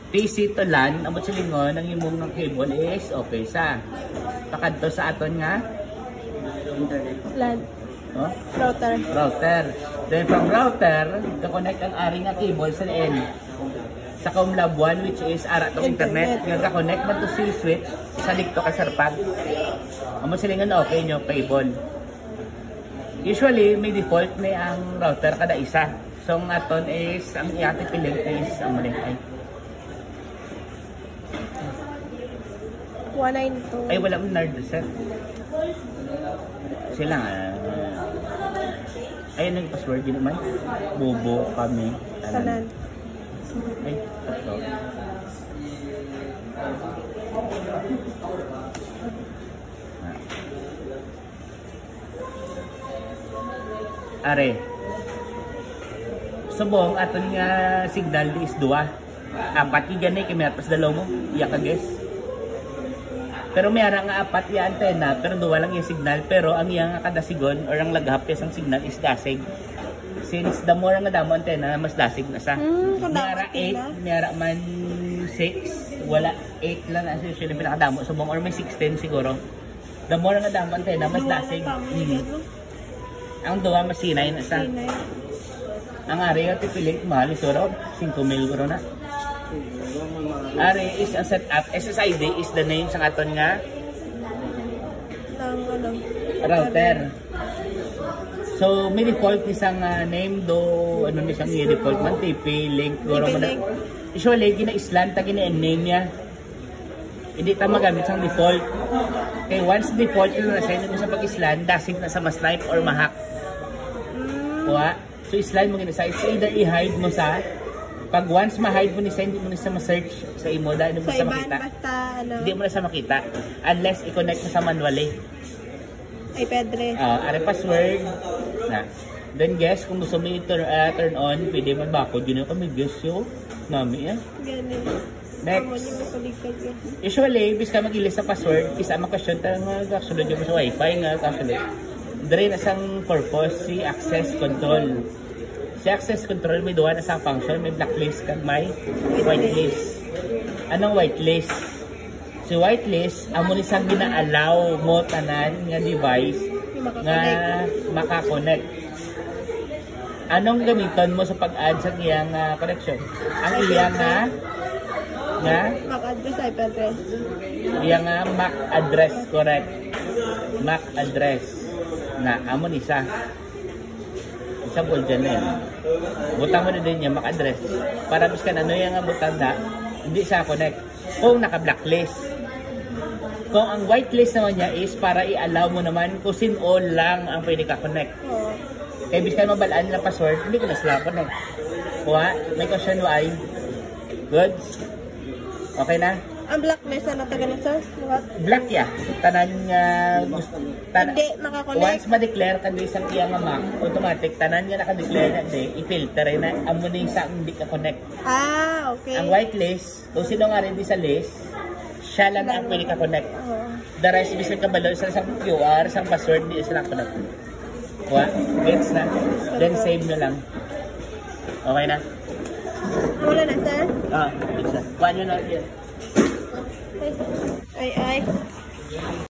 PC to LAN, amot silingon, ang imong ng cable is okay sa. Pakadto sa aton nga LAN. oh? Router. Then from router, ka-connect ang ari nga cable sa N. Sa COMLAB 1 which is ara tong internet. Nga ka-connect man to si switch sa dikto ka sarpag. Amot silingon okay nyo cable. Usually may default may ang router kada isa. So ang aton is ang iyati piling is ang mali ay 192. ay wala mong nerd set. Sila nga. Ayun ang password din naman. Bobo kami. Tanan. Ay, ito. Are. Subong aton nga signal is 2. Apat ganay kay may atas dalaw mo. Iya ka guess. Pero may ara nga apat ya antena pero 2 lang yung signal pero ang iya nga kada sigon or ang laghap ang signal is dasig. Since the more nga damo antena mas dasig na sa. May ara 8, may ara man 6, wala 8 lang as usually pinakadamo subong or may 16 siguro. The more nga damo antena mas dasig. Ang 2 mas sinay na sa. Ang area pipilit mahal siguro 5,000 guro na. Ari is a setup. SSID is the name sa aton nga router. So may default isang name do ano ni siyang i-default man TP link guro man. Usually gina-islan ta gina-name niya. Hindi ta magamit sang default. Okay, once default na sa inyo sa pag-islan, dasig na sa ma-snipe or ma-hack. Kuha. So islan mo gina sa either i-hide mo sa pag once ma-hide mo ni send mo ni sa ma-search sa imo dahil mo sa makita. Hindi mo na sa makita unless i-connect mo sa manually. IP address. Are password na. Then guess kung gusto mo turn on, pwede mo bakod yun kami guess yo. Nami yan. Next. Usually, bis ka mag-ilis sa password, isa ang question ta nga kasulod mo sa wifi nga kasulod. Dire na sang purpose si access control. Si access control may duwa na sa function, may blacklist kag may whitelist. Anong whitelist? Si whitelist amo ni sang gina-allow mo tanan nga device nga maka-connect. Anong gamiton mo sa pag-add sa iyang connection? Ang iyang MAC address, IP address. Iyang MAC address, correct. MAC address na amo ni sa dyan na yan. Butang mo na din yung MAC address. Para biskan ano yung butang na, hindi siya connect. Kung naka-blacklist. Kung ang whitelist naman niya is para i-allow mo naman kung sin-all lang ang pwede ka-connect. Kaya biskan mabalaan na password, hindi ko na sila connect. Kuha, may question why? Good? Okay na? Ang blacklist na natagal sa black ya. Tanan nga hindi makakonect. Once ma-declare ka din sa iyang MAC, automatic tanan nga naka-declare na di i-filter na amo din sa hindi ka connect. Okay. Ang whitelist, kung sino nga rin di sa list, siya lang ang pwede ka connect. The rest bisag ka balo sa isang QR, isang password di sila connect. What? Gets na. Then save na lang. Okay na? Wala na, sir? Gets na. Kuha nyo na yan. Ay.